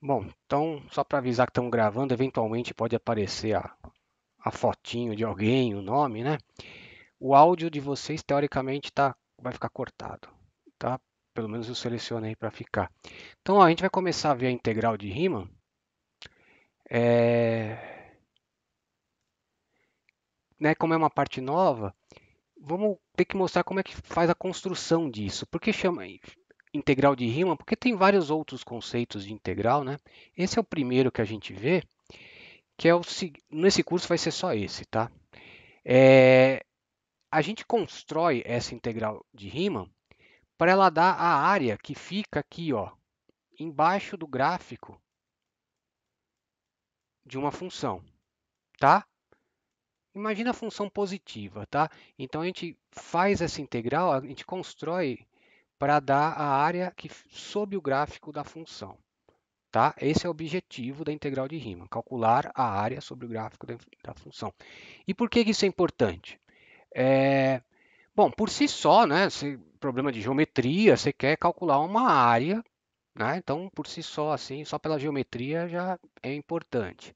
Bom, então, só para avisar que estamos gravando, eventualmente pode aparecer a fotinho de alguém, o nome, né? O áudio de vocês, teoricamente, vai ficar cortado, tá? Pelo menos eu selecionei para ficar. Então, ó, a gente vai começar a ver a integral de Riemann. Né, como é uma parte nova, vamos ter que mostrar como é que faz a construção disso. Por que chama integral de Riemann? Porque tem vários outros conceitos de integral, né? Esse é o primeiro que a gente vê, que é nesse curso vai ser só esse, tá? É, a gente constrói essa integral de Riemann para ela dar a área que fica aqui, ó, embaixo do gráfico de uma função, tá? Imagina a função positiva, tá? Então a gente faz essa integral, a gente constrói para dar a área que sob o gráfico da função, tá? Esse é o objetivo da integral de Riemann, calcular a área sobre o gráfico da função. E por que isso é importante? É, Bom, por si só, né? Problema de geometria, você quer calcular uma área, né? Então, por si só, assim, só pela geometria já é importante.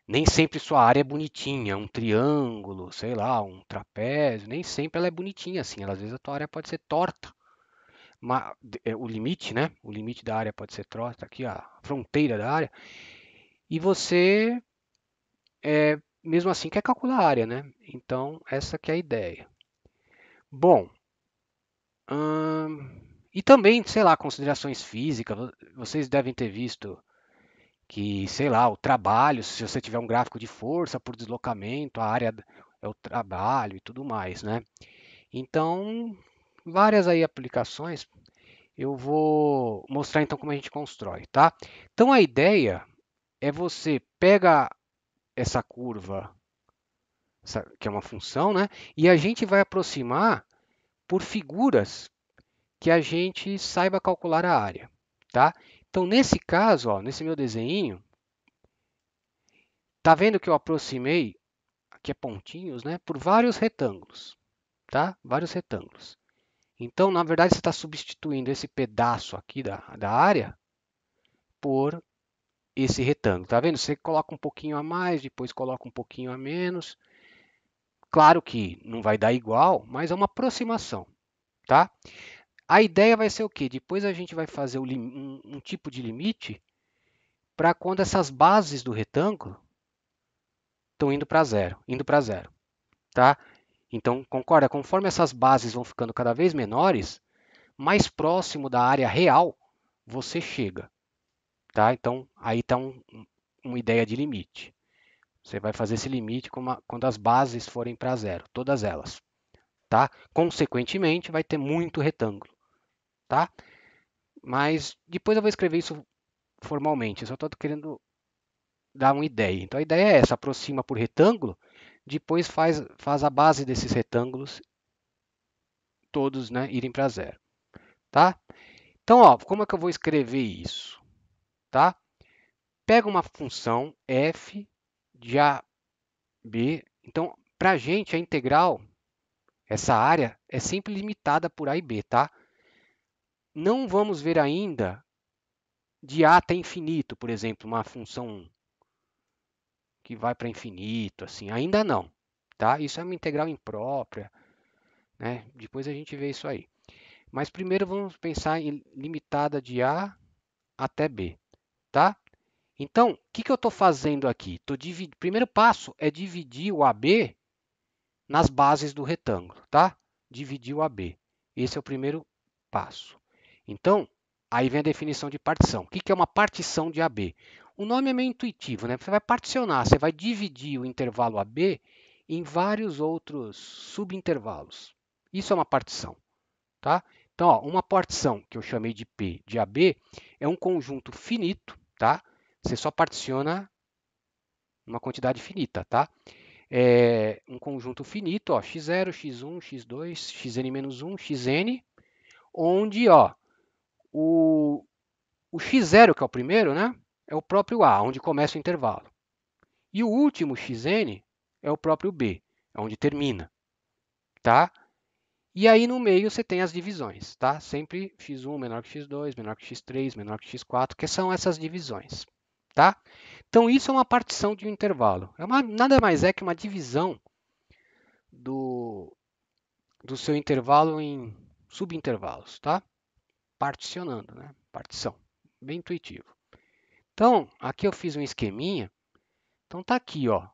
Nem sempre sua área é bonitinha, um triângulo, sei lá, um trapézio, nem sempre ela é bonitinha assim. Às vezes a tua área pode ser torta. O limite, né? O limite da área pode ser torta, aqui a fronteira da área. E você, mesmo assim, quer calcular a área, né? Então, essa que é a ideia. Bom, e também, sei lá, considerações físicas. Vocês devem ter visto que, sei lá, o trabalho, se você tiver um gráfico de força por deslocamento, a área é o trabalho e tudo mais, né? Então, várias aí aplicações. Eu vou mostrar então como a gente constrói, tá? Então a ideia é você pega essa curva, que é uma função, né? E a gente vai aproximar por figuras que a gente saiba calcular a área, tá? Então nesse caso, ó, nesse meu desenho, tá vendo que eu aproximei aqui é pontinhos, né? Por vários retângulos, tá? Vários retângulos. Então, na verdade, você está substituindo esse pedaço aqui da área por esse retângulo. Tá vendo? Você coloca um pouquinho a mais, depois coloca um pouquinho a menos. Claro que não vai dar igual, mas é uma aproximação, tá? A ideia vai ser o quê? Depois a gente vai fazer um tipo de limite para quando essas bases do retângulo estão indo para zero, tá? Então, concorda? Conforme essas bases vão ficando cada vez menores, mais próximo da área real você chega, tá? Então, aí está uma ideia de limite. Você vai fazer esse limite quando as bases forem para zero, todas elas, tá? Consequentemente, vai ter muito retângulo, tá? Mas depois eu vou escrever isso formalmente, eu só estou querendo dar uma ideia. Então, a ideia é essa, aproxima por retângulo, depois faz a base desses retângulos todos, né, irem para zero, tá? Então, ó, como é que eu vou escrever isso, tá? Pega uma função f de a b. Então, para a gente, a integral, essa área, é sempre limitada por a e b, tá? Não vamos ver ainda de a até infinito, por exemplo, uma função que vai para infinito, assim, ainda não, tá? Isso é uma integral imprópria, né? Depois a gente vê isso aí. Mas primeiro vamos pensar em limitada de a até b, tá? Então, o que eu estou fazendo aqui? Primeiro passo é dividir o AB nas bases do retângulo, tá? Dividir o AB. Esse é o primeiro passo. Então, aí vem a definição de partição. O que é uma partição de AB? O nome é meio intuitivo, né? Você vai particionar, você vai dividir o intervalo AB em vários outros subintervalos. Isso é uma partição, tá? Então, ó, uma partição que eu chamei de P de AB é um conjunto finito, tá? Você só particiona uma quantidade finita, tá? É um conjunto finito, ó, x0, x1, x2, xn-1, xn, onde ó, o x0, que é o primeiro, né, é o próprio A, onde começa o intervalo. E o último xn é o próprio B, é onde termina, tá? E aí no meio você tem as divisões, tá? Sempre x1 menor que x2, menor que x3, menor que x4, que são essas divisões, tá? Então isso é uma partição de um intervalo. Nada mais é que uma divisão do, do seu intervalo em subintervalos, tá? Particionando, né? Partição. Bem intuitivo. Então, aqui eu fiz um esqueminha. Então tá aqui, ó,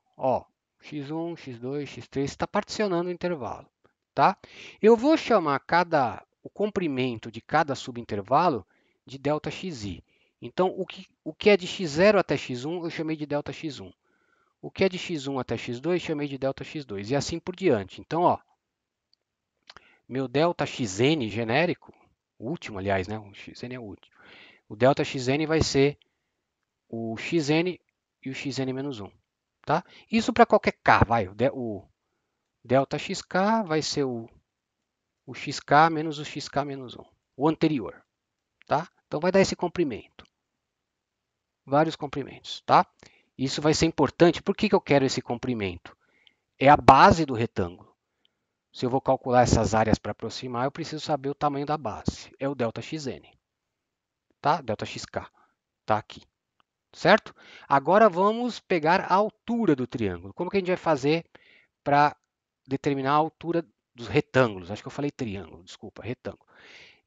x1, x2, x3, está particionando o intervalo, tá? Eu vou chamar o comprimento de cada subintervalo de ΔXi. Então, o que é de x0 até x1, eu chamei de ΔX1. O que é de x1 até x2, chamei de ΔX2, e assim por diante. Então, ó, meu ΔXn genérico, o último, aliás, né? O xn é o último. O ΔXn vai ser o xn e o xn menos 1. Tá? Isso para qualquer k, vai. O ΔXk vai ser o xk menos o xk menos 1, o anterior. Tá? Então vai dar esse comprimento. Vários comprimentos. Tá? Isso vai ser importante. Por que eu quero esse comprimento? É a base do retângulo. Se eu vou calcular essas áreas para aproximar, eu preciso saber o tamanho da base. É o ΔXn. Tá? ΔXk. Tá aqui. Certo? Agora vamos pegar a altura do triângulo. Como que a gente vai fazer para determinar a altura dos retângulos? Acho que eu falei triângulo, desculpa, retângulo.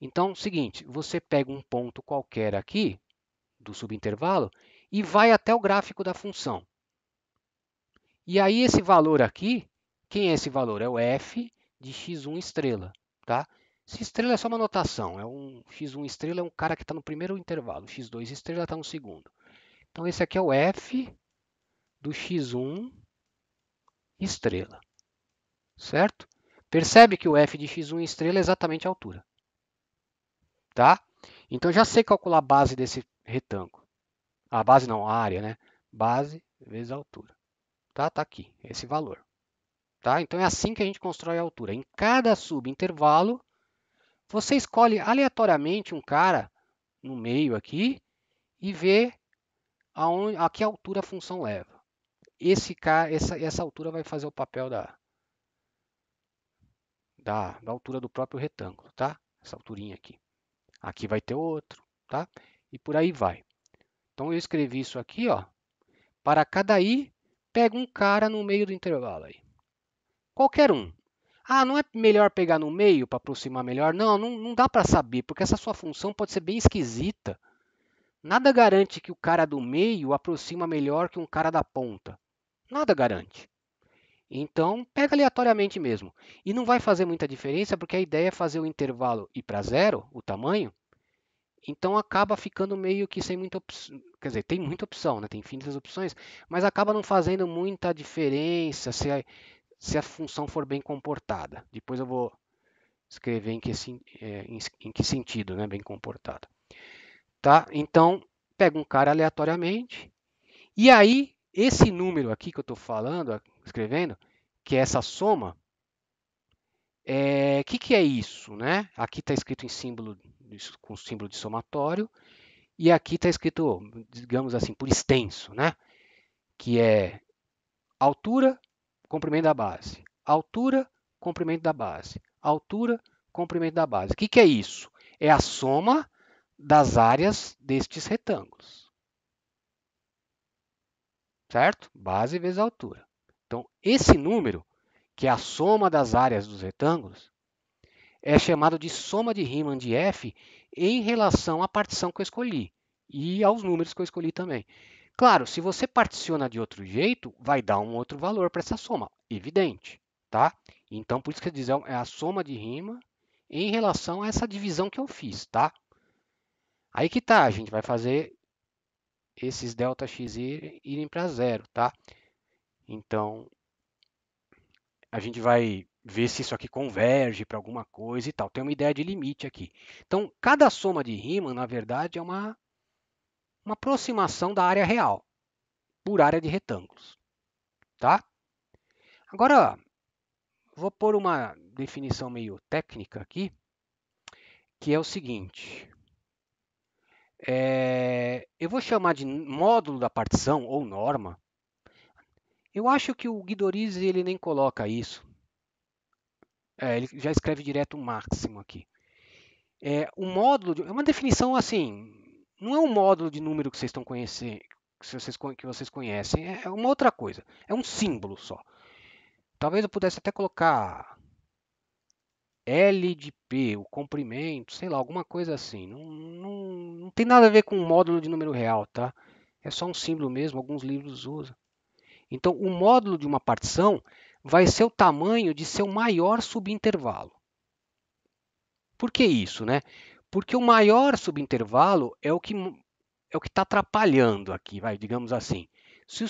Então, seguinte, você pega um ponto qualquer aqui, do subintervalo, e vai até o gráfico da função. E aí esse valor aqui, quem é esse valor? É o f de x1 estrela, tá? Esse estrela é só uma notação, x1 estrela é um cara que está no primeiro intervalo, x2 estrela está no segundo. Então esse aqui é o f do x1 estrela, certo? Percebe que o f de x1 estrela é exatamente a altura, tá? Então já sei calcular a base desse retângulo. A base não, a área, né? Base vezes a altura. Tá? Tá aqui, esse valor. Tá? Então é assim que a gente constrói a altura. Em cada subintervalo, você escolhe aleatoriamente um cara no meio aqui e vê a que altura a função leva. Essa altura vai fazer o papel da altura do próprio retângulo, tá? Essa alturinha aqui. Aqui vai ter outro, tá? E por aí vai. Então eu escrevi isso aqui, ó. Para cada i, pega um cara no meio do intervalo aí. Qualquer um. Ah, não é melhor pegar no meio para aproximar melhor? Não dá para saber, porque essa sua função pode ser bem esquisita. Nada garante que o cara do meio aproxima melhor que um cara da ponta. Nada garante. Então, pega aleatoriamente mesmo. E não vai fazer muita diferença, porque a ideia é fazer o intervalo ir para zero, o tamanho. Então acaba ficando meio que sem muita opção. Quer dizer, tem muita opção, né? Tem infinitas opções, mas acaba não fazendo muita diferença se a função for bem comportada. Depois eu vou escrever em que sentido, né? Bem comportada. Tá? Então, pega um cara aleatoriamente. E aí, esse número aqui que eu estou falando, escrevendo, que é essa soma, que é isso? Né? Aqui está escrito em símbolo, com símbolo de somatório. E aqui está escrito, digamos assim, por extenso, né? Que é altura, comprimento da base. Altura, comprimento da base. Altura, comprimento da base. O que é isso? É a soma das áreas destes retângulos. Certo? Base vezes altura. Então, esse número, que é a soma das áreas dos retângulos, é chamado de soma de Riemann de f em relação à partição que eu escolhi e aos números que eu escolhi também. Claro, se você particiona de outro jeito, vai dar um outro valor para essa soma, evidente, tá? Então, por isso que diz é a soma de Riemann em relação a essa divisão que eu fiz, tá? Aí que tá, a gente vai fazer esses ΔX irem para zero, tá? Então, a gente vai ver se isso aqui converge para alguma coisa e tal. Tem uma ideia de limite aqui. Então, cada soma de Riemann, na verdade, é uma aproximação da área real por área de retângulos, tá? Agora, vou pôr uma definição meio técnica aqui, que é o seguinte. Eu vou chamar de módulo da partição ou norma. Eu acho que o Guidorizi ele nem coloca isso. Ele já escreve direto o máximo aqui. O módulo é uma definição assim, não é um módulo de número que vocês estão conhecendo, que vocês conhecem, é uma outra coisa. É um símbolo só. Talvez eu pudesse até colocar L de P, o comprimento, sei lá, alguma coisa assim. Não tem nada a ver com o módulo de número real, tá? É só um símbolo mesmo, alguns livros usam. Então, o módulo de uma partição vai ser o tamanho de seu maior subintervalo. Por que isso, né? Porque o maior subintervalo é o que está atrapalhando aqui, vai, digamos assim. Se,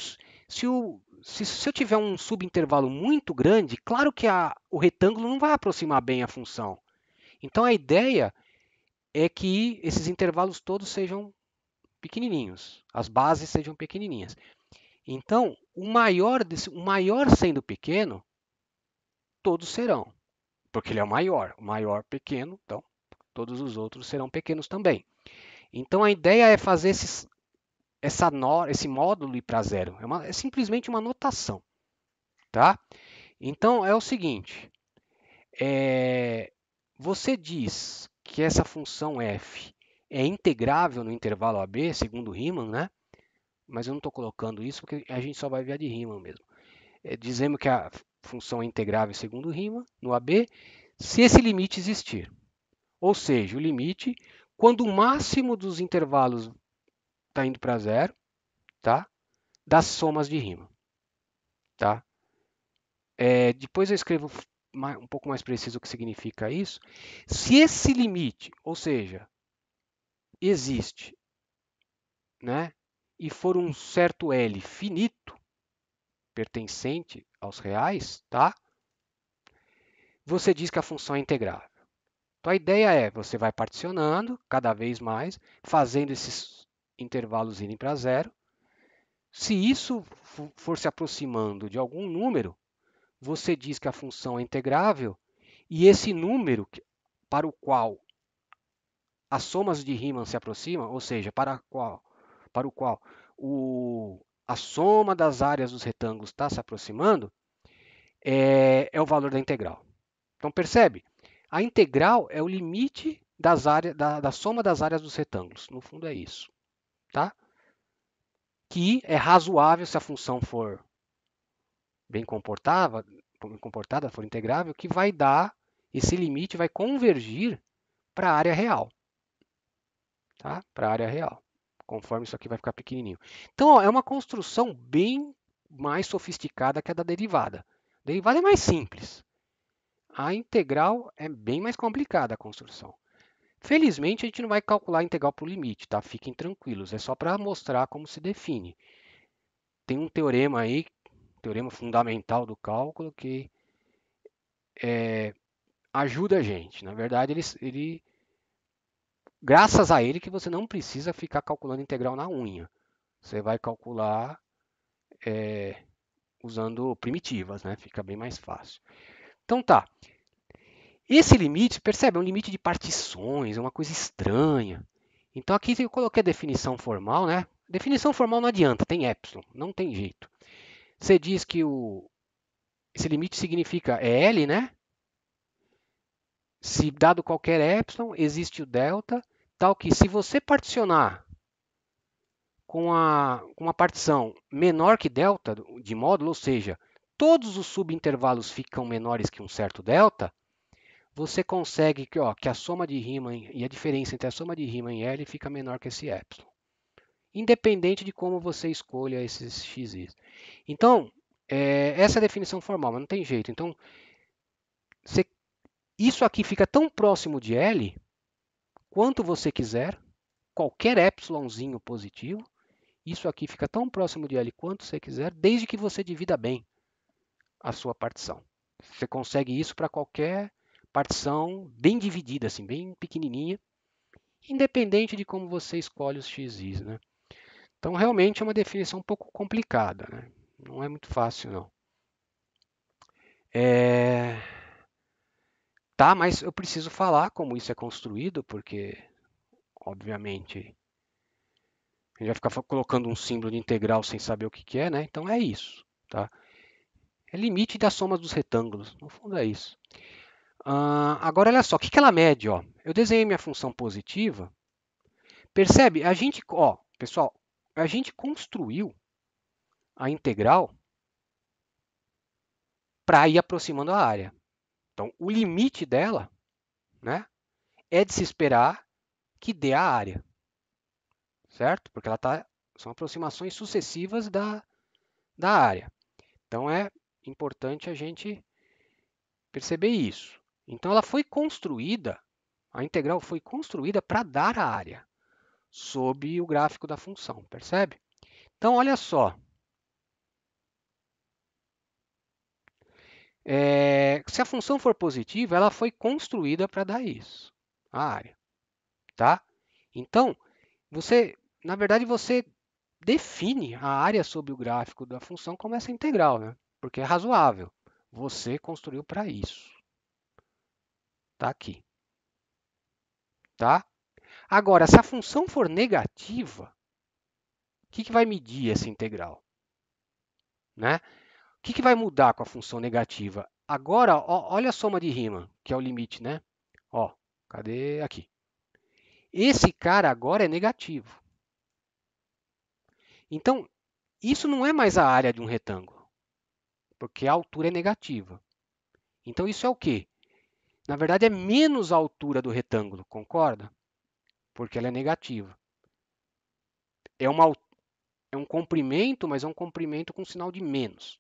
se eu tiver um subintervalo muito grande, claro que o retângulo não vai aproximar bem a função. Então a ideia é que esses intervalos todos sejam pequenininhos, as bases sejam pequenininhas. Então, o maior sendo pequeno, todos serão, porque ele é o maior pequeno, então todos os outros serão pequenos também. Então a ideia é fazer esse módulo ir para zero. É simplesmente uma notação, tá? Então é o seguinte: é, você diz que essa função f é integrável no intervalo AB, segundo Riemann, né? Mas eu não estou colocando isso porque a gente só vai ver a de Riemann mesmo. Dizemos que a função é integrável segundo Riemann no AB, se esse limite existir. Ou seja, o limite quando o máximo dos intervalos está indo para zero, tá? Das somas de Riemann, tá? Depois eu escrevo um pouco mais preciso o que significa isso. Se esse limite, ou seja, existe, né, e for um certo L finito, pertencente aos reais, tá? Você diz que a função é integrável. Então a ideia é, você vai particionando cada vez mais, fazendo esses intervalos irem para zero. Se isso for se aproximando de algum número, você diz que a função é integrável e esse número para o qual as somas de Riemann se aproximam, ou seja, para o qual a soma das áreas dos retângulos está se aproximando, é o valor da integral. Então percebe? A integral é o limite da soma das áreas dos retângulos. No fundo é isso, tá? Que é razoável se a função for bem comportada, for integrável, que vai dar, esse limite vai convergir para a área real, tá? Para a área real, conforme isso aqui vai ficar pequenininho. Então, ó, é uma construção bem mais sofisticada que a da derivada. A derivada é mais simples. A integral é bem mais complicada a construção. Felizmente, a gente não vai calcular a integral para o limite, tá? Fiquem tranquilos, é só para mostrar como se define. Tem um teorema aí, teorema fundamental do cálculo, que ajuda a gente. Na verdade, graças a ele que você não precisa ficar calculando integral na unha. Você vai calcular usando primitivas, né? Fica bem mais fácil. Então tá. Esse limite, percebe, é um limite de partições, é uma coisa estranha. Então aqui eu coloquei a definição formal, né? Definição formal não adianta, tem epsilon, não tem jeito. Você diz que esse limite significa L, né? Se dado qualquer epsilon, existe o delta, tal que se você particionar com uma partição menor que delta de módulo, ou seja, todos os subintervalos ficam menores que um certo delta, você consegue que a soma de Riemann e a diferença entre a soma de Riemann e L fica menor que esse epsilon, independente de como você escolha esses xi. Então, essa é a definição formal, mas não tem jeito. Então, isso aqui fica tão próximo de L quanto você quiser, qualquer epsilonzinho positivo, isso aqui fica tão próximo de L quanto você quiser, desde que você divida bem a sua partição. Você consegue isso para qualquer partição bem dividida, assim, bem pequenininha, independente de como você escolhe os xis, né? Então, realmente é uma definição um pouco complicada, né? Não é muito fácil, não. Tá, mas eu preciso falar como isso é construído, porque, obviamente, a gente vai ficar colocando um símbolo de integral sem saber o que é, né? Então é isso, tá? É limite da soma dos retângulos, no fundo é isso. Agora, olha só, o que que ela mede? Ó? Eu desenhei minha função positiva. Percebe? A gente, ó, pessoal, a gente construiu a integral para ir aproximando a área. Então, o limite dela, né, é de se esperar que dê a área, certo? Porque são aproximações sucessivas da área. Então, é importante a gente perceber isso. Então, ela foi construída, a integral foi construída para dar a área sob o gráfico da função, percebe? Então, olha só, se a função for positiva, ela foi construída para dar isso, a área, tá? Então, na verdade, você define a área sob o gráfico da função como essa integral, né? Porque é razoável. Você construiu para isso. Tá aqui, tá? Agora, se a função for negativa, o que vai medir essa integral? Né? O que vai mudar com a função negativa? Agora, ó, olha a soma de Riemann, que é o limite, né? Ó, cadê aqui? Esse cara agora é negativo. Então, isso não é mais a área de um retângulo, porque a altura é negativa. Então, isso é o quê? Na verdade, é menos a altura do retângulo, concorda? Porque ela é negativa. É, é um comprimento, mas é um comprimento com sinal de menos.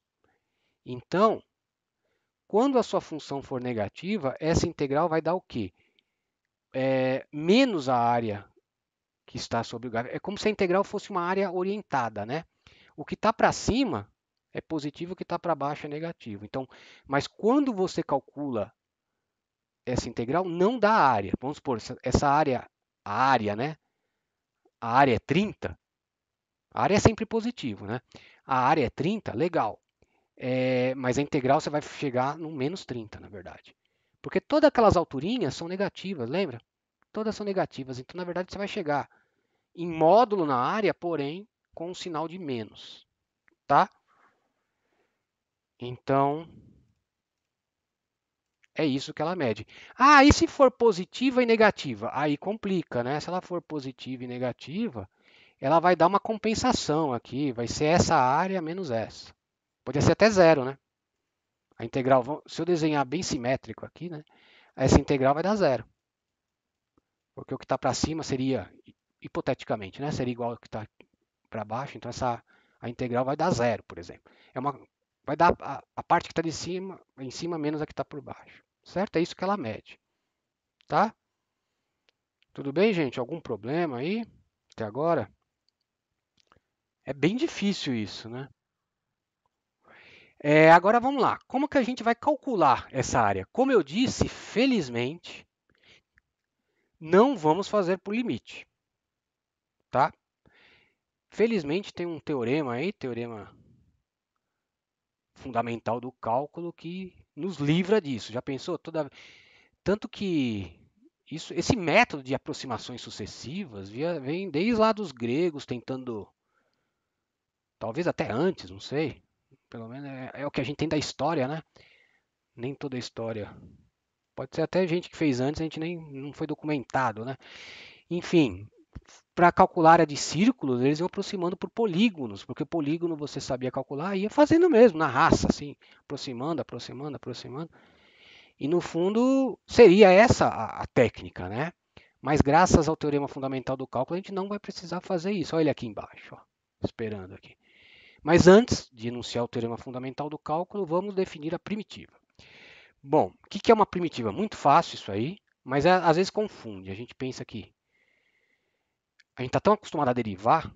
Então, quando a sua função for negativa, essa integral vai dar o quê? Menos a área que está sobre o gráfico. É como se a integral fosse uma área orientada, né? O que está para cima é positivo, o que está para baixo é negativo. Então, mas quando você calcula essa integral, não dá área. Vamos supor, essa área, a área, né? A área é 30, a área é sempre positivo, né? A área é 30, legal. Mas a integral você vai chegar no menos 30, na verdade. Porque todas aquelas alturinhas são negativas, lembra? Todas são negativas. Então, na verdade, você vai chegar em módulo na área, porém com um sinal de menos, tá? Então, é isso que ela mede. Ah, e se for positiva e negativa? Aí complica, né? Se ela for positiva e negativa, ela vai dar uma compensação aqui. Vai ser essa área menos essa. Pode ser até zero, né? A integral, se eu desenhar bem simétrico aqui, né? Essa integral vai dar zero. Porque o que está para cima seria, hipoteticamente, né? Seria igual ao que está para baixo. Então, a integral vai dar zero, por exemplo. Vai dar a parte que está em cima menos a que está por baixo. Certo? É isso que ela mede. Tá? Tudo bem, gente? Algum problema aí até agora? É bem difícil isso, né? Agora vamos lá. Como que a gente vai calcular essa área? Como eu disse, felizmente, não vamos fazer por limite, tá? Felizmente tem um teorema aí, teorema fundamental do cálculo, que nos livra disso. Já pensou? Tanto que esse método de aproximações sucessivas vem desde lá dos gregos, tentando, talvez até antes, não sei. Pelo menos é o que a gente tem da história, né? Nem toda a história. Pode ser até gente que fez antes, a gente nem não foi documentado, né? Enfim, para calcular a área de círculos, eles iam aproximando por polígonos, porque o polígono você sabia calcular, ia fazendo mesmo, na raça, assim, aproximando, aproximando, aproximando. E no fundo seria essa a técnica, né? Mas graças ao teorema fundamental do cálculo, a gente não vai precisar fazer isso. Olha ele aqui embaixo, ó, esperando aqui. Mas antes de enunciar o teorema fundamental do cálculo, vamos definir a primitiva. Bom, o que é uma primitiva? Muito fácil isso aí, mas às vezes confunde. A gente pensa que a gente está tão acostumado a derivar,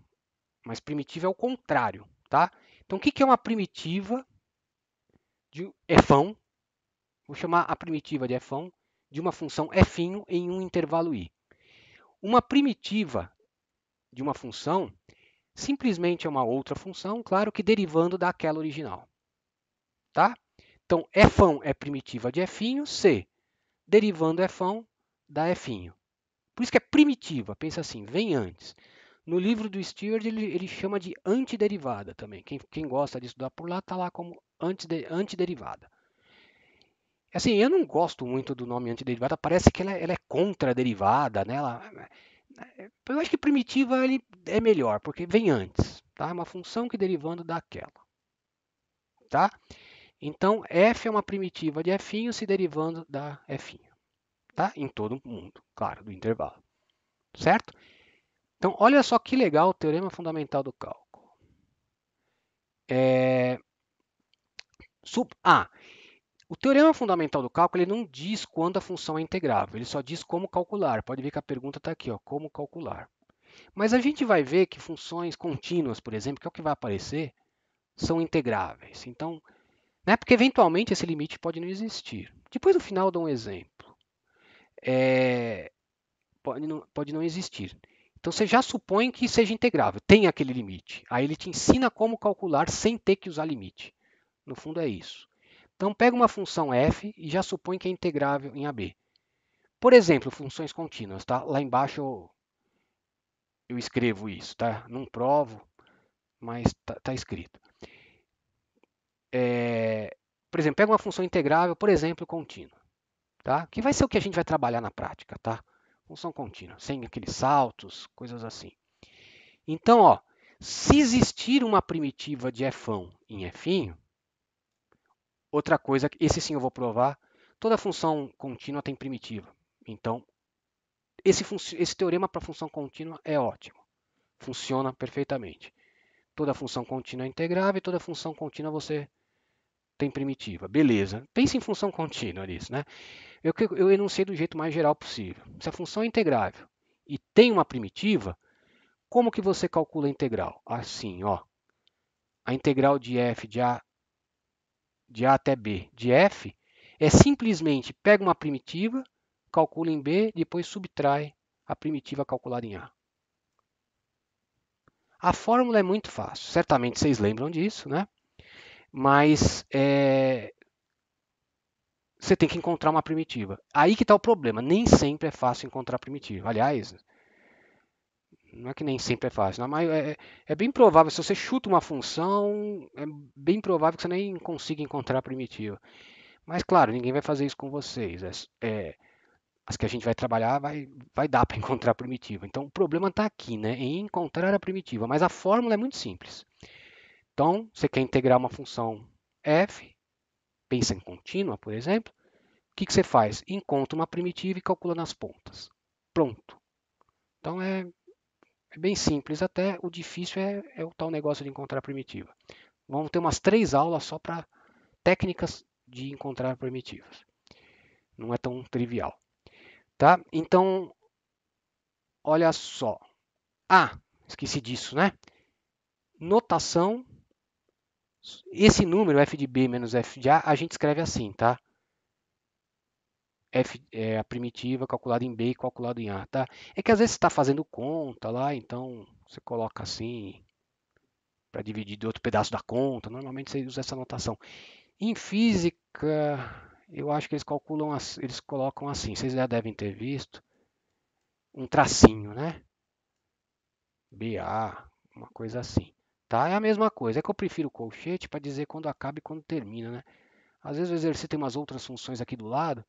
mas primitiva é o contrário, tá? Então, o que é uma primitiva de fão? Vou chamar a primitiva de fão de uma função f em um intervalo i. Uma primitiva de uma função simplesmente é uma outra função, claro que derivando daquela original, tá? Então, f é primitiva de f se derivando f da f. Por isso que é primitiva, pensa assim, vem antes. No livro do Stewart, ele chama de antiderivada também. Quem gosta de estudar por lá, está lá como antiderivada. Assim, eu não gosto muito do nome antiderivada, parece que ela é contra a derivada, né? Eu acho que primitiva ele é melhor, porque vem antes, tá? É uma função que derivando daquela, tá? Então, f é uma primitiva de f se derivando da f, tá? Em todo mundo, claro, do intervalo, certo? Então, olha só que legal o teorema fundamental do cálculo. É... O teorema fundamental do cálculo ele não diz quando a função é integrável, ele só diz como calcular. Pode ver que a pergunta está aqui, ó, como calcular. Mas a gente vai ver que funções contínuas, por exemplo, que é o que vai aparecer, são integráveis. Então, né, porque eventualmente esse limite pode não existir. Depois no final eu dou um exemplo. Pode não existir. Então você já supõe que seja integrável, tem aquele limite. Aí ele te ensina como calcular sem ter que usar limite. No fundo é isso. Então pega uma função f e já supõe que é integrável em AB. Por exemplo, funções contínuas, tá? Lá embaixo eu escrevo isso, tá? Não provo, mas tá escrito. Por exemplo, pega uma função integrável, por exemplo, contínua, tá? Que vai ser o que a gente vai trabalhar na prática, tá? Função contínua, sem aqueles saltos, coisas assim. Então, ó, se existir uma primitiva de f em f, outra coisa, esse sim eu vou provar, toda função contínua tem primitiva. Então, esse teorema para função contínua é ótimo, funciona perfeitamente. Toda função contínua é integrável e toda função contínua você tem primitiva. Beleza. Pense em função contínua nisso, né? Eu enunciei do jeito mais geral possível. Se a função é integrável e tem uma primitiva, como que você calcula a integral? Assim, ó. A integral de f de A até B de f é simplesmente pega uma primitiva, calcula em B, depois subtrai a primitiva calculada em A. A fórmula é muito fácil. Certamente vocês lembram disso, né? Mas você tem que encontrar uma primitiva. Aí que está o problema. Nem sempre é fácil encontrar primitiva. Aliás, não é que nem sempre é fácil, mas é bem provável, se você chuta uma função, é bem provável que você nem consiga encontrar a primitiva. Mas claro, ninguém vai fazer isso com vocês. As que a gente vai trabalhar vai dar para encontrar a primitiva. Então o problema está aqui, né, em encontrar a primitiva. Mas a fórmula é muito simples. Então, você quer integrar uma função f, pensa em contínua, por exemplo. O que você faz? Encontra uma primitiva e calcula nas pontas. Pronto. Então é bem simples, até o difícil é o tal negócio de encontrar primitiva. Vamos ter umas 3 aulas só para técnicas de encontrar primitivas. Não é tão trivial. Tá? Então, olha só. Esqueci disso, né? Notação. Esse número, f de b menos f de a gente escreve assim, tá? F é a primitiva calculada em B e calculada em A, tá? É que às vezes você está fazendo conta lá, então você coloca assim para dividir de outro pedaço da conta. Normalmente você usa essa notação. Em física, eu acho que eles calculam, eles colocam assim. Vocês já devem ter visto um tracinho, né? BA, uma coisa assim. Tá? É a mesma coisa. É que eu prefiro o colchete para dizer quando acaba e quando termina, né? Às vezes o exercício tem umas outras funções aqui do lado.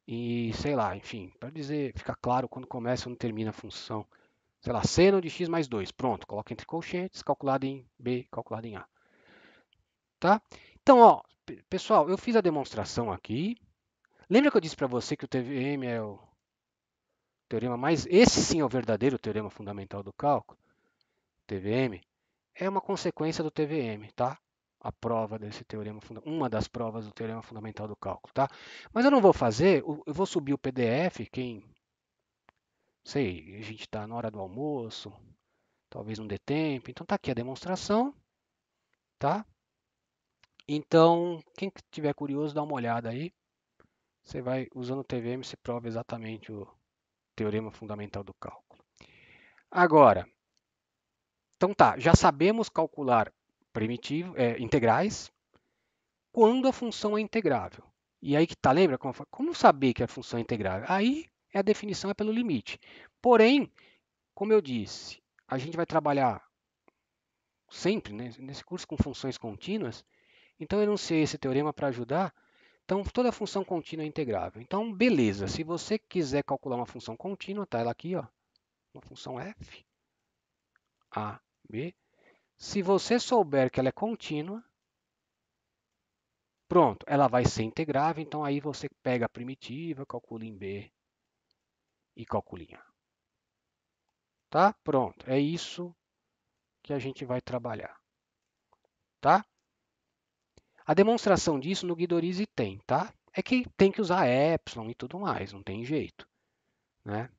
E sei lá, enfim, para dizer, ficar claro quando começa e quando termina a função. Sei lá, seno de x mais 2. Pronto, coloca entre colchetes, calculado em B, calculado em A. Tá? Então, ó, pessoal, eu fiz a demonstração aqui. Lembra que eu disse para você que o TVM é o teorema mais. Esse sim é o verdadeiro teorema fundamental do cálculo. TVM é uma consequência do TVM, tá? A prova desse teorema, uma das provas do teorema fundamental do cálculo, tá? Mas eu não vou fazer, eu vou subir o PDF, quem sei, a gente está na hora do almoço, talvez não dê tempo. Então tá aqui a demonstração, tá? Então, quem tiver curioso, dá uma olhada aí. Você vai, usando o TVM, você prova exatamente o teorema fundamental do cálculo. Agora, então tá, já sabemos calcular integrais quando a função é integrável. E aí que tá, lembra como saber que a função é integrável? Aí a definição é pelo limite. Porém, como eu disse, a gente vai trabalhar sempre, né, nesse curso com funções contínuas, então eu enunciei esse teorema para ajudar. Então, toda função contínua é integrável. Então, beleza. Se você quiser calcular uma função contínua, tá ela aqui, ó, uma função f, a, b. Se você souber que ela é contínua, pronto, ela vai ser integrável. Então, aí você pega a primitiva, calcula em b e calcula em a. Tá? Pronto. É isso que a gente vai trabalhar. Tá? A demonstração disso no Guidorize tem, tá? É que tem que usar epsilon e tudo mais, não tem jeito, né?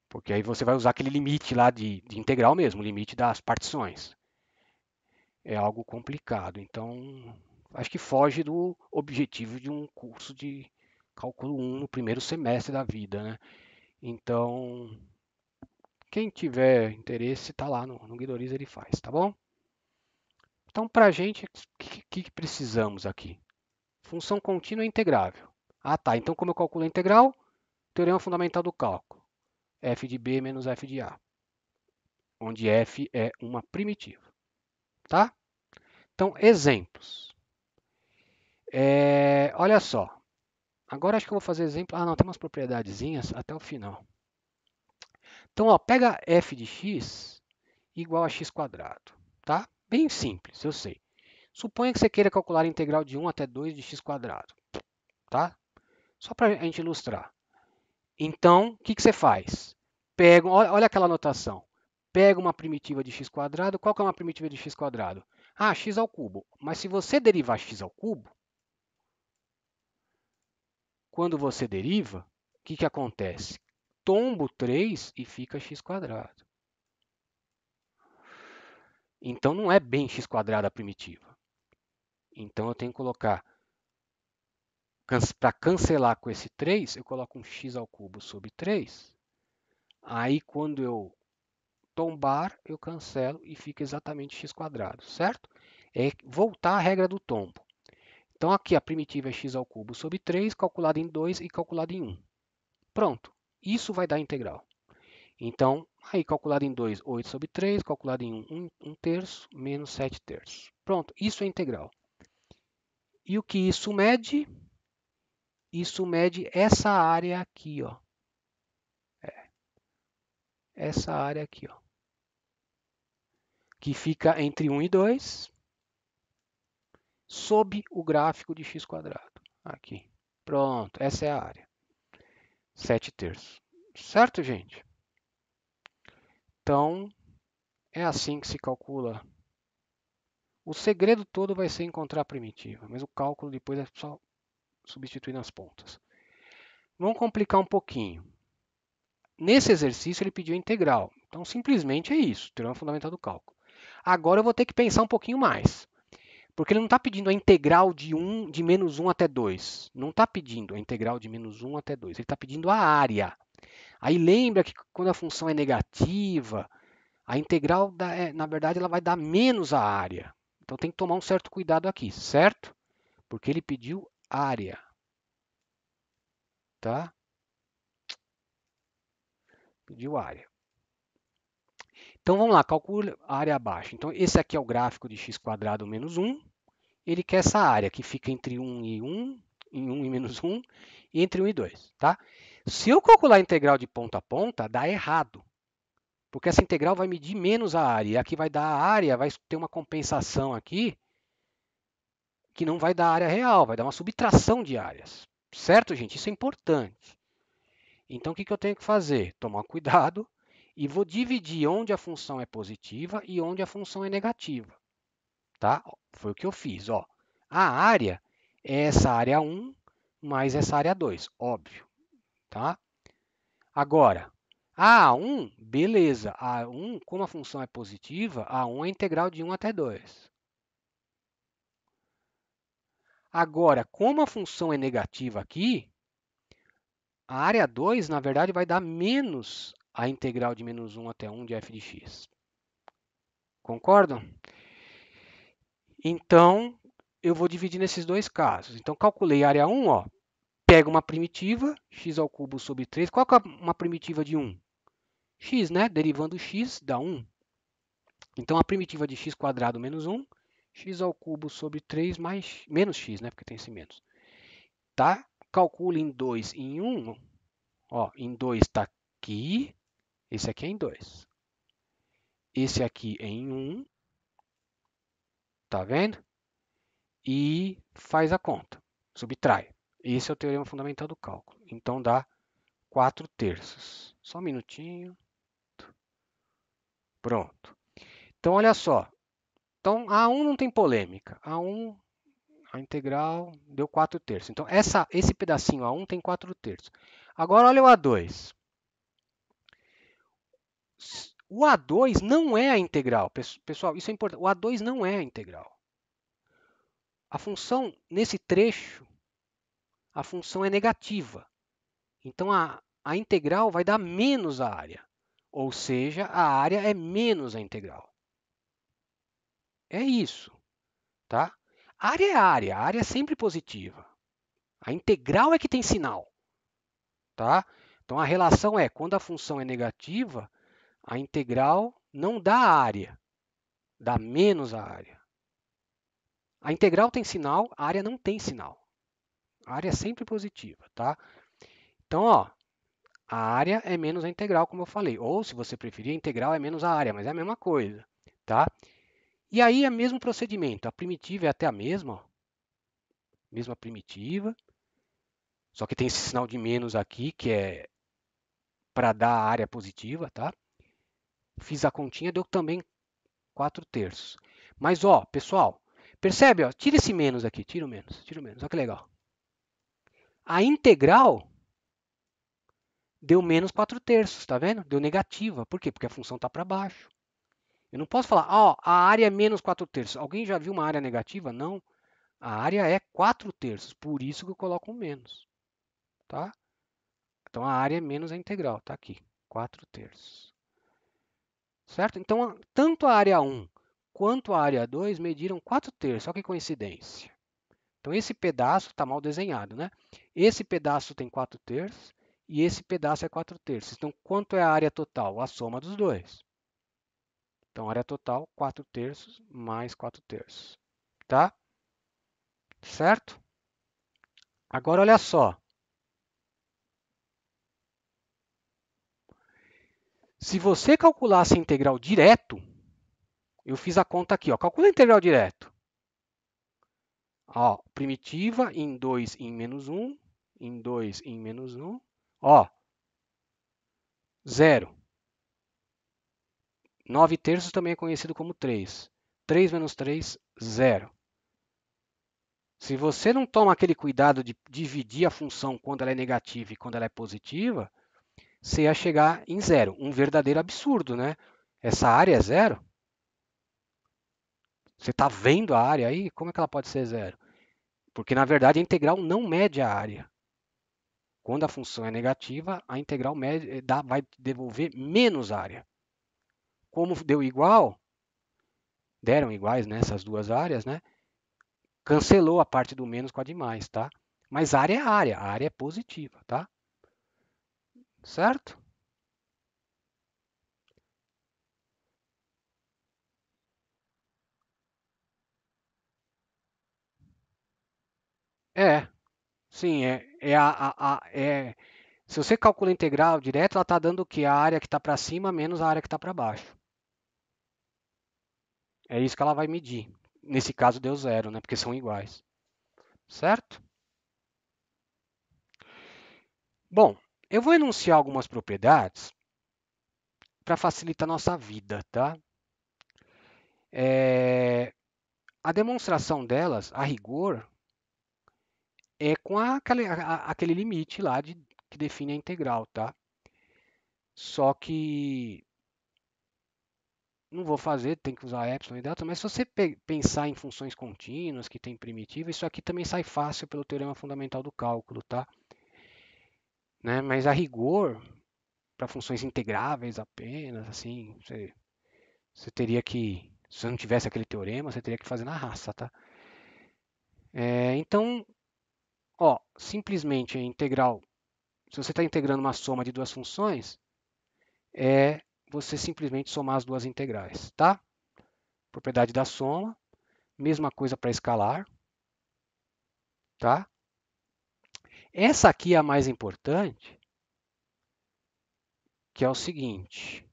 Porque aí você vai usar aquele limite lá de integral mesmo, o limite das partições. É algo complicado, então acho que foge do objetivo de um curso de cálculo 1 no primeiro semestre da vida, né? Então, quem tiver interesse, tá lá no Guidorize, ele faz, tá bom? Então, para a gente, o que precisamos aqui? Função contínua é integrável. Ah, tá. Então, como eu calculo a integral? Teorema fundamental do cálculo. F de B menos F de A. Onde F é uma primitiva. Tá? Então, exemplos. Olha só. Agora acho que eu vou fazer exemplo. Ah, não, tem umas propriedadezinhas até o final. Então, ó, pega F de x igual a x quadrado. Tá? Bem simples, eu sei. Suponha que você queira calcular a integral de 1 até 2 de x quadrado. Tá? Só para a gente ilustrar. Então, o que você faz? Olha aquela notação. Pega uma primitiva de x quadrado. Qual que é uma primitiva de x quadrado? Ah, x ao cubo. Mas se você derivar x ao cubo, quando você deriva, o que acontece? Tombo 3 e fica x quadrado. Então, não é bem x quadrado a primitiva. Então, eu tenho que colocar, para cancelar com esse 3, eu coloco um x ao cubo sobre 3. Aí, quando eu tombar, eu cancelo e fica exatamente x quadrado, certo? É voltar à regra do tombo. Então, aqui a primitiva é x ao cubo sobre 3, calculada em 2 e calculada em 1. Pronto. Isso vai dar integral. Então, aí calculado em 2, 8 sobre 3, calculado em 1, 1 terço, menos 7 terços. Pronto, isso é integral. E o que isso mede? Isso mede essa área aqui, ó. Essa área aqui, ó. Que fica entre 1 e 2, sob o gráfico de x quadrado. Aqui. Pronto, essa é a área. 7 terços. Certo, gente? Então, é assim que se calcula. O segredo todo vai ser encontrar a primitiva, mas o cálculo depois é só substituir nas pontas. Vamos complicar um pouquinho. Nesse exercício ele pediu a integral. Então, simplesmente é isso, teorema fundamental do cálculo. Agora eu vou ter que pensar um pouquinho mais. Porque ele não está pedindo a integral de menos 1 até 2. Não está pedindo a integral de menos 1 até 2. Ele está pedindo a área. Aí lembra que quando a função é negativa, a integral, na verdade, ela vai dar menos a área. Então tem que tomar um certo cuidado aqui, certo? Porque ele pediu área. Tá? Pediu área. Então vamos lá, calcule a área abaixo. Então esse aqui é o gráfico de x quadrado menos 1. Ele quer essa área que fica entre 1 e 1, em 1 e menos 1, e entre 1 e 2. Tá? Se eu calcular a integral de ponta a ponta, dá errado. Porque essa integral vai medir menos a área. E aqui vai dar a área, vai ter uma compensação aqui, que não vai dar área real, vai dar uma subtração de áreas. Certo, gente? Isso é importante. Então, o que eu tenho que fazer? Tomar cuidado e vou dividir onde a função é positiva e onde a função é negativa. Tá? Foi o que eu fiz. Ó. A área é essa área 1 mais essa área 2, óbvio. Tá? Agora, a A1, beleza. A A1, como a função é positiva, a A1 é integral de 1 até 2. Agora, como a função é negativa aqui, a área 2, na verdade, vai dar menos a integral de menos 1 até 1 de f de x. Concordam? Então, eu vou dividir nesses dois casos. Então, calculei a área 1, ó, pega uma primitiva, x ao cubo sobre 3. Qual que é uma primitiva de 1? X, né? Derivando x dá 1. Então, a primitiva de x quadrado menos 1, x ao cubo sobre 3 mais menos x, né? Porque tem esse menos. tá? Calcula em 2 e em 1. Ó, em 2 está aqui. Esse aqui é em 2. Esse aqui é em 1. Tá vendo? E faz a conta. Subtrai. Esse é o teorema fundamental do cálculo. Então dá 4/3. Só um minutinho. Pronto. Então, olha só. Então, A1 não tem polêmica. A1, a integral, deu 4/3. Então, esse pedacinho A1 tem 4/3. Agora, olha o A2. O A2 não é a integral. Pessoal, isso é importante. O A2 não é a integral. A função, nesse trecho, a função é negativa. Então, a integral vai dar menos a área. Ou seja, a área é menos a integral. É isso, tá? A área é sempre positiva. A integral é que tem sinal, tá? Então a relação é, quando a função é negativa, a integral não dá a área, dá menos a área. A integral tem sinal, a área não tem sinal. A área é sempre positiva, tá? Então, ó, a área é menos a integral, como eu falei. Ou, se você preferir, a integral é menos a área, mas é a mesma coisa, tá? E aí é o mesmo procedimento. A primitiva é até a mesma, ó. Mesma primitiva. Só que tem esse sinal de menos aqui, que é para dar a área positiva, tá? Fiz a continha, deu também 4/3. Mas, ó, pessoal, percebe? Ó, tira esse menos aqui, tira o menos, tira o menos. Olha que legal. A integral deu menos 4/3, tá vendo? Deu negativa. Por quê? Porque a função está para baixo. Eu não posso falar, ó, a área é menos 4/3. Alguém já viu uma área negativa? Não. A área é 4/3, por isso que eu coloco um menos, tá? Então a área é menos a integral, tá aqui, 4/3. Certo? Então, tanto a área 1 quanto a área 2 mediram 4/3, olha que coincidência. Então esse pedaço está mal desenhado, né? Esse pedaço tem 4/3 e esse pedaço é 4/3. Então quanto é a área total? A soma dos dois. Então área total 4/3 mais 4/3, tá? Certo? Agora olha só. Se você calculasse a integral direto, eu fiz a conta aqui, ó. Calcula a integral direto. Ó, primitiva em 2 em menos 1, em 2 em menos 1, ó, 0. 9/3 também é conhecido como 3. 3 menos 3, 0. Se você não toma aquele cuidado de dividir a função quando ela é negativa e quando ela é positiva, você ia chegar em 0. Um verdadeiro absurdo, né? Essa área é 0? Você está vendo a área aí? Como é que ela pode ser 0? Porque, na verdade, a integral não mede a área. Quando a função é negativa, a integral vai devolver menos área. Como deu igual, deram iguais nessas duas áreas, né? Cancelou a parte do menos com a de mais, tá? Mas área, a área é positiva, tá? Certo? É, sim, se você calcula a integral direto, ela está dando o quê? A área que está para cima menos a área que está para baixo. É isso que ela vai medir. Nesse caso deu 0, né? Porque são iguais. Certo? Bom, eu vou enunciar algumas propriedades para facilitar a nossa vida, tá? A demonstração delas, a rigor, é com aquele limite lá que define a integral, tá? Só que não vou fazer, tem que usar epsilon e delta, mas se você pensar em funções contínuas que tem primitiva, isso aqui também sai fácil pelo teorema fundamental do cálculo, tá? Né? Mas a rigor, para funções integráveis apenas, assim, você teria que, se você não tivesse aquele teorema, você teria que fazer na raça, tá? Então, ó, simplesmente a integral, se você está integrando uma soma de duas funções, é você simplesmente somar as duas integrais, tá? Propriedade da soma, mesma coisa para escalar, tá? Essa aqui é a mais importante, que é o seguinte.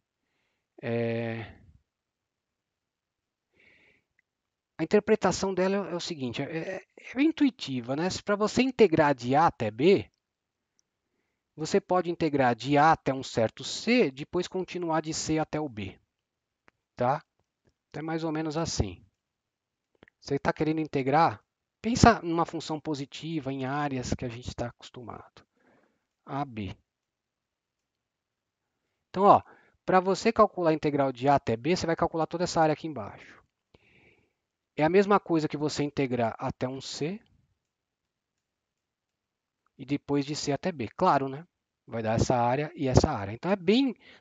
A interpretação dela é o seguinte, é intuitiva, né? Para você integrar de A até B, você pode integrar de A até um certo C, depois continuar de C até o B, tá? Então é mais ou menos assim. Você está querendo integrar? Pensa numa função positiva em áreas que a gente está acostumado. A, B. Então, ó, para você calcular a integral de A até B, você vai calcular toda essa área aqui embaixo. É a mesma coisa que você integrar até um C e depois de C até B. Claro, né? Vai dar essa área e essa área. Então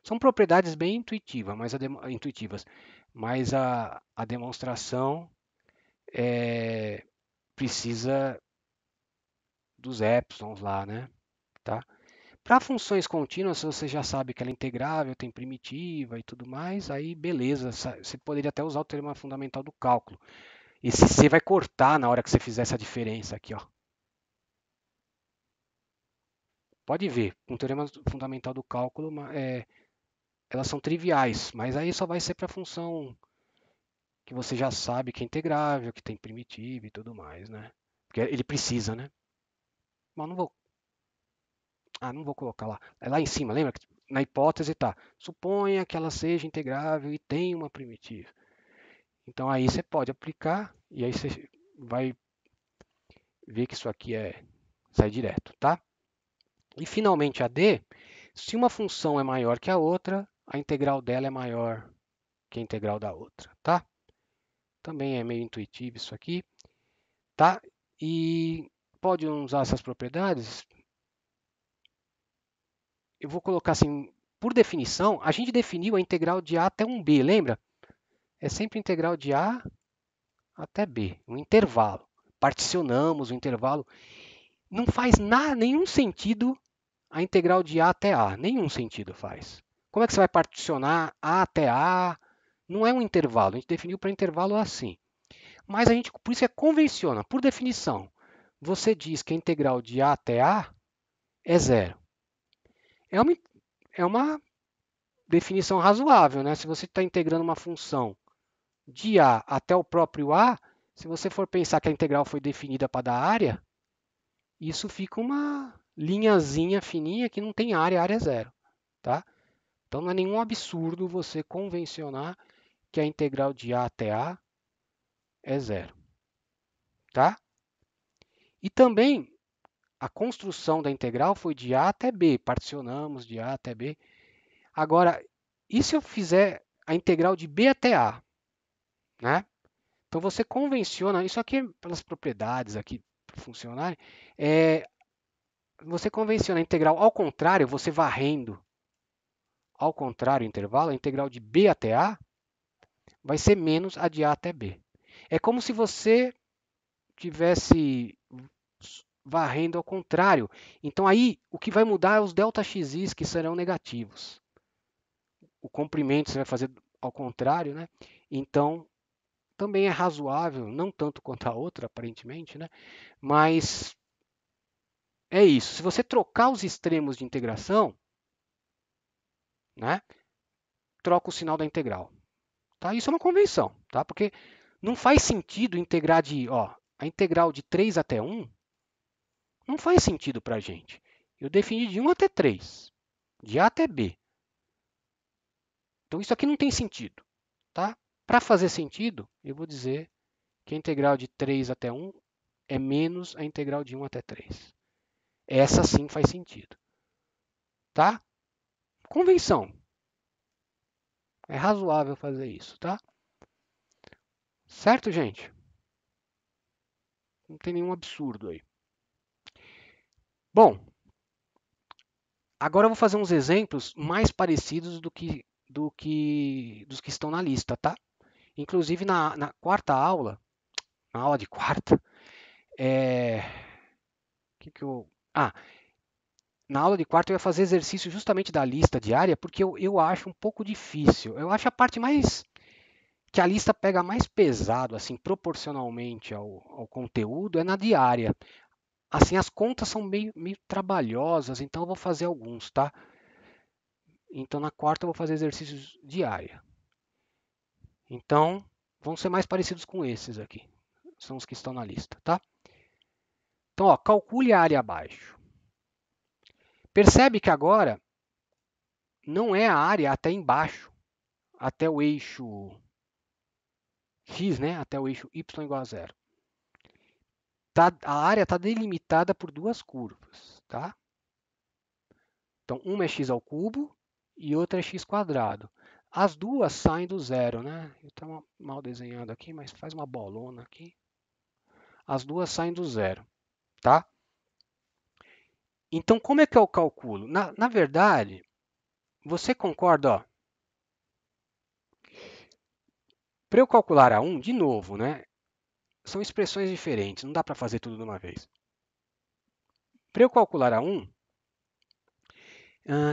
são propriedades bem intuitivas, mas a demonstração precisa dos epsilons lá, né? Tá? Para funções contínuas, você já sabe que ela é integrável, tem primitiva e tudo mais, aí beleza, você poderia até usar o teorema fundamental do cálculo. Esse C vai cortar na hora que você fizer essa diferença aqui, ó. Pode ver, com o teorema fundamental do cálculo, elas são triviais, mas aí só vai ser para função que você já sabe que é integrável, que tem primitiva e tudo mais, né? Porque ele precisa, né? Mas não vou colocar lá. É lá em cima, lembra? Na hipótese tá. Suponha que ela seja integrável e tenha uma primitiva. Então aí você pode aplicar e aí você vai ver que isso aqui sai direto, tá? E finalmente a D, se uma função é maior que a outra, a integral dela é maior que a integral da outra, tá? Também é meio intuitivo isso aqui, tá? E pode usar essas propriedades. Eu vou colocar assim, por definição, a gente definiu a integral de A até um B, lembra? É sempre integral de A até B, um intervalo. Particionamos o intervalo. Não faz nenhum sentido a integral de A até A, nenhum sentido faz. Como é que você vai particionar A até A? Não é um intervalo, a gente definiu para intervalo assim. Mas a gente, por isso convenciona, por definição. Você diz que a integral de A até A é zero. É uma, é uma definição razoável, né? Se você está integrando uma função de A até o próprio A, se você for pensar que a integral foi definida para dar área, isso fica uma linhazinha fininha que não tem área, a área é zero, tá? Então não é nenhum absurdo você convencionar que a integral de A até A é zero, tá? E também a construção da integral foi de A até B, particionamos de A até B. Agora, e se eu fizer a integral de B até A, né? Então você convenciona, isso aqui é pelas propriedades aqui para funcionar, você convenciona a integral ao contrário, você varrendo ao contrário o intervalo, a integral de B até A vai ser menos a de A até B. É como se você tivesse varrendo ao contrário. Então aí o que vai mudar é os ΔXis que serão negativos. O comprimento você vai fazer ao contrário, né? Então também é razoável, não tanto quanto a outra aparentemente, né? Mas é isso. Se você trocar os extremos de integração, né? Troca o sinal da integral. Tá? Isso é uma convenção, tá? Porque não faz sentido integrar a integral de 3 até 1 não faz sentido para a gente. Eu defini de 1 até 3, de A até B. Então isso aqui não tem sentido, tá? Para fazer sentido, eu vou dizer que a integral de 3 até 1 é menos a integral de 1 até 3. Essa sim faz sentido, tá? Convenção. É razoável fazer isso, tá? Certo, gente? Não tem nenhum absurdo aí. Bom, agora eu vou fazer uns exemplos mais parecidos dos que estão na lista, tá? Inclusive na quarta aula, na aula de quarta, é... que eu... Ah, na aula de quarta eu ia fazer exercício justamente da lista diária, porque eu acho um pouco difícil. Eu acho a parte mais que a lista pega mais pesado, assim, proporcionalmente ao conteúdo, é na diária. Assim, as contas são meio trabalhosas, então eu vou fazer alguns, tá? Então, na quarta eu vou fazer exercícios de área. Então, vão ser mais parecidos com esses aqui. São os que estão na lista, tá? Então, ó, calcule a área abaixo. Percebe que agora não é a área até embaixo, até o eixo x, né? Até o eixo y igual a zero. A área está delimitada por duas curvas, tá? Então, uma é x ao cubo e outra é x quadrado. As duas saem do zero, né? Está mal desenhado aqui, mas faz uma bolona aqui. As duas saem do zero, tá? Então, como é que eu calculo? Na verdade, você concorda, ó? Para eu calcular a 1, de novo, né? São expressões diferentes, não dá para fazer tudo de uma vez. Para eu calcular a 1,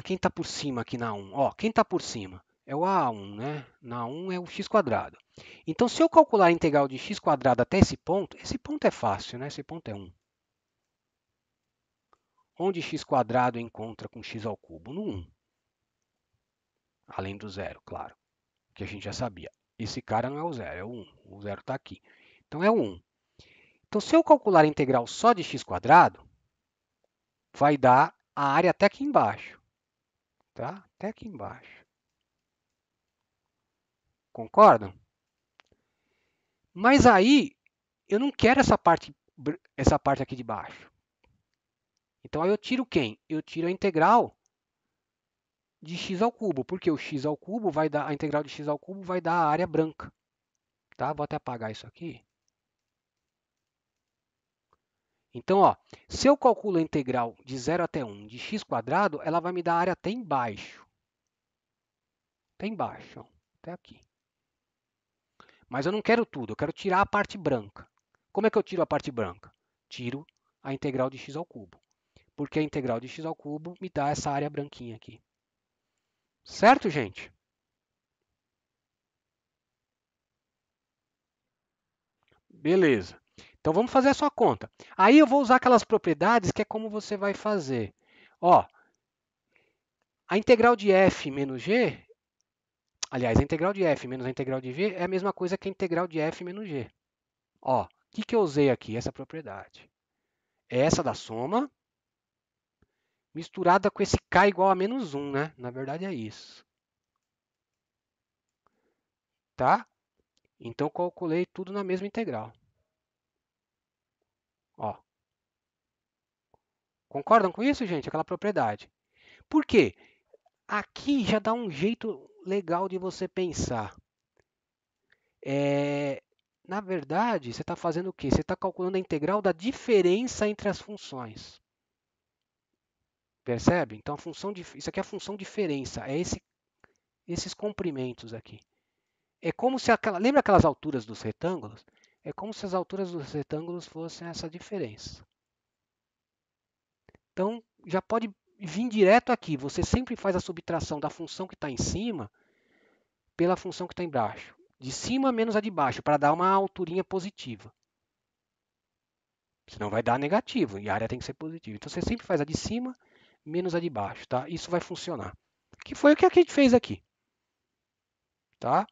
quem está por cima aqui na 1? Ó, quem está por cima é o A1, né? Na 1 é o x quadrado. Então, se eu calcular a integral de x quadrado até esse ponto é fácil, né? Esse ponto é 1. Onde x quadrado encontra com x ao cubo? No 1. Além do zero, claro, que a gente já sabia. Esse cara não é o zero, é o 1. O zero está aqui. Então, é o 1. Então, se eu calcular a integral só de x quadrado, vai dar a área até aqui embaixo. Tá? Até aqui embaixo. Concordam? Mas aí, eu não quero essa parte aqui de baixo. Então, aí eu tiro quem? Eu tiro a integral de x ao cubo, porque o x ao cubo vai dar, a integral de x ao cubo vai dar a área branca. Tá? Vou até apagar isso aqui. Então, ó, se eu calculo a integral de 0 até 1 de x quadrado, ela vai me dar a área até embaixo. Até embaixo, ó, até aqui. Mas eu não quero tudo, eu quero tirar a parte branca. Como é que eu tiro a parte branca? Tiro a integral de x ao cubo. Porque a integral de x ao cubo me dá essa área branquinha aqui. Certo, gente? Beleza. Então vamos fazer a sua conta. Aí eu vou usar aquelas propriedades que é como você vai fazer. Ó, a integral de f menos g, aliás, a integral de f menos a integral de v é a mesma coisa que a integral de f menos g. Ó, o que eu usei aqui? Essa propriedade. É essa da soma misturada com esse k igual a menos 1, né? Na verdade é isso. Tá? Então calculei tudo na mesma integral. Ó. Concordam com isso, gente? Aquela propriedade. Por quê? Aqui já dá um jeito legal de você pensar. Na verdade, você está fazendo o quê? Você está calculando a integral da diferença entre as funções. Percebe? Então, isso aqui é a função diferença. É esses comprimentos aqui. É como se lembra aquelas alturas dos retângulos? É como se as alturas dos retângulos fossem essa diferença. Então, já pode vir direto aqui. Você sempre faz a subtração da função que está em cima pela função que está embaixo. De cima menos a de baixo, para dar uma alturinha positiva. Senão vai dar negativo, e a área tem que ser positiva. Então, você sempre faz a de cima menos a de baixo, tá? Isso vai funcionar. Que foi o que a gente fez aqui, tá?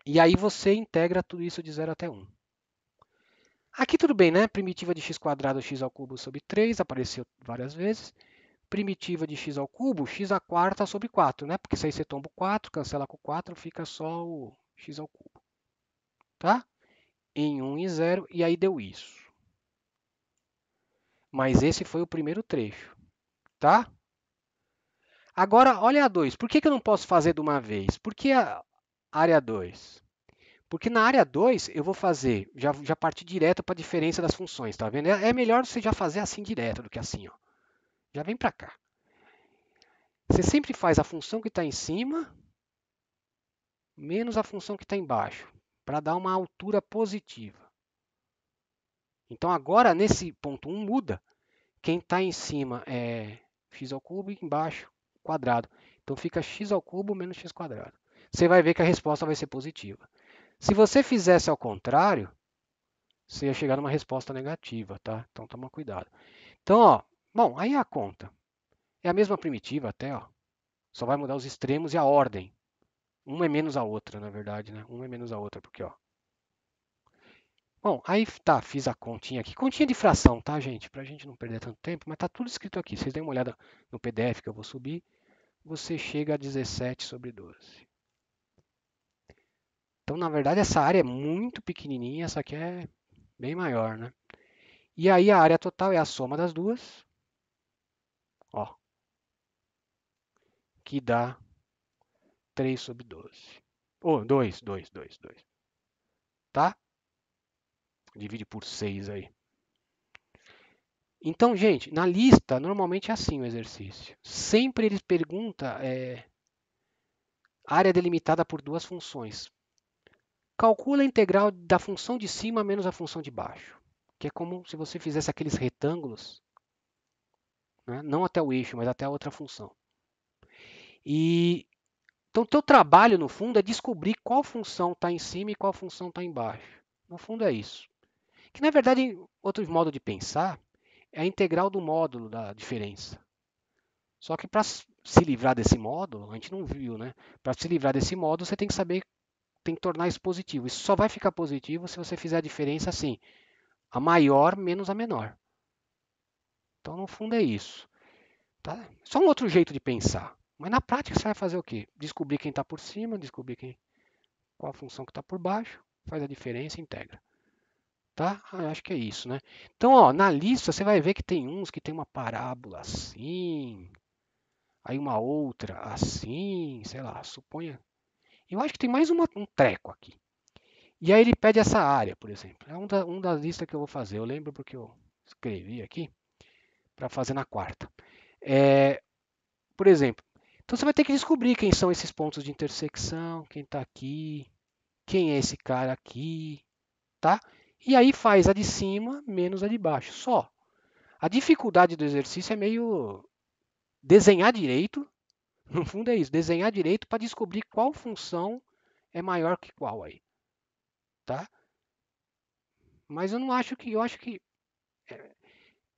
E aí você integra tudo isso de 0 até 1. Aqui tudo bem, né? Primitiva de x quadrado x ao cubo sobre 3, apareceu várias vezes. Primitiva de x ao cubo, x à quarta sobre 4, né? Porque se aí você tomba o 4, cancela com 4, fica só o x ao cubo. Tá? Em 1 e 0, e aí deu isso. Mas esse foi o primeiro trecho, tá? Agora, olha a 2. Por que eu não posso fazer de uma vez? Por que a área 2? Porque na área 2 eu vou fazer, já partir direto para a diferença das funções, tá vendo? É melhor você já fazer assim direto do que assim, ó. Já vem para cá. Você sempre faz a função que está em cima menos a função que está embaixo, para dar uma altura positiva. Então agora nesse ponto 1 muda. Quem está em cima é x ao cubo e embaixo quadrado. Então fica x ao cubo menos x quadrado. Você vai ver que a resposta vai ser positiva. Se você fizesse ao contrário, você ia chegar numa resposta negativa, tá? Então toma cuidado. Então, ó, bom, aí a conta. É a mesma primitiva até, ó. Só vai mudar os extremos e a ordem. Uma é menos a outra, na verdade, né? Uma é menos a outra, porque, ó. Bom, aí tá, fiz a continha aqui. Continha de fração, tá, gente? Pra gente não perder tanto tempo, mas tá tudo escrito aqui. Vocês deem uma olhada no PDF que eu vou subir. Você chega a 17/12. Então, na verdade, essa área é muito pequenininha, essa aqui é bem maior, né? E aí a área total é a soma das duas, ó, que dá 3/12. Ou 2, tá? Divide por 6 aí. Então, gente, na lista, normalmente é assim o exercício. Sempre ele pergunta área delimitada por duas funções. Calcula a integral da função de cima menos a função de baixo. Que é como se você fizesse aqueles retângulos, né? Não até o eixo, mas até a outra função. E então, o teu trabalho, no fundo, é descobrir qual função está em cima e qual função está embaixo. No fundo, é isso. Que, na verdade, outro modo de pensar é a integral do módulo da diferença. Só que para se livrar desse módulo, a gente não viu, né? Para se livrar desse módulo, você tem que saber, tem que tornar isso positivo. Isso só vai ficar positivo se você fizer a diferença assim, a maior menos a menor. Então, no fundo, é isso. Tá? Só um outro jeito de pensar. Mas na prática, você vai fazer o quê? Descobrir quem está por cima, descobrir qual a função que está por baixo, faz a diferença e integra. Tá? Acho que é isso, né? Então, ó, na lista você vai ver que tem uns que tem uma parábola assim, aí uma outra assim, sei lá, suponha. Eu acho que tem mais um treco aqui. E aí ele pede essa área, por exemplo. É um das listas que eu vou fazer. Eu lembro porque eu escrevi aqui para fazer na quarta. Por exemplo, então você vai ter que descobrir quem são esses pontos de intersecção, quem está aqui, quem é esse cara aqui, tá? E aí faz a de cima menos a de baixo, só. A dificuldade do exercício é meio desenhar direito, no fundo é isso, desenhar direito para descobrir qual função é maior que qual aí, tá? Mas eu não acho que, eu acho que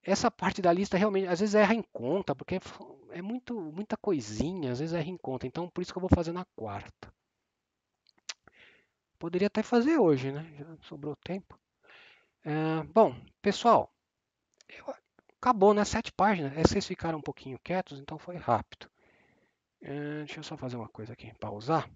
essa parte da lista realmente às vezes erra em conta, porque é muita coisinha, às vezes erra em conta. Então por isso que eu vou fazer na quarta. Poderia até fazer hoje, né? Já sobrou tempo. Bom, pessoal, acabou, né? 7 páginas. Vocês ficaram um pouquinho quietos, então foi rápido. Deixa eu só fazer uma coisa aqui, pausar.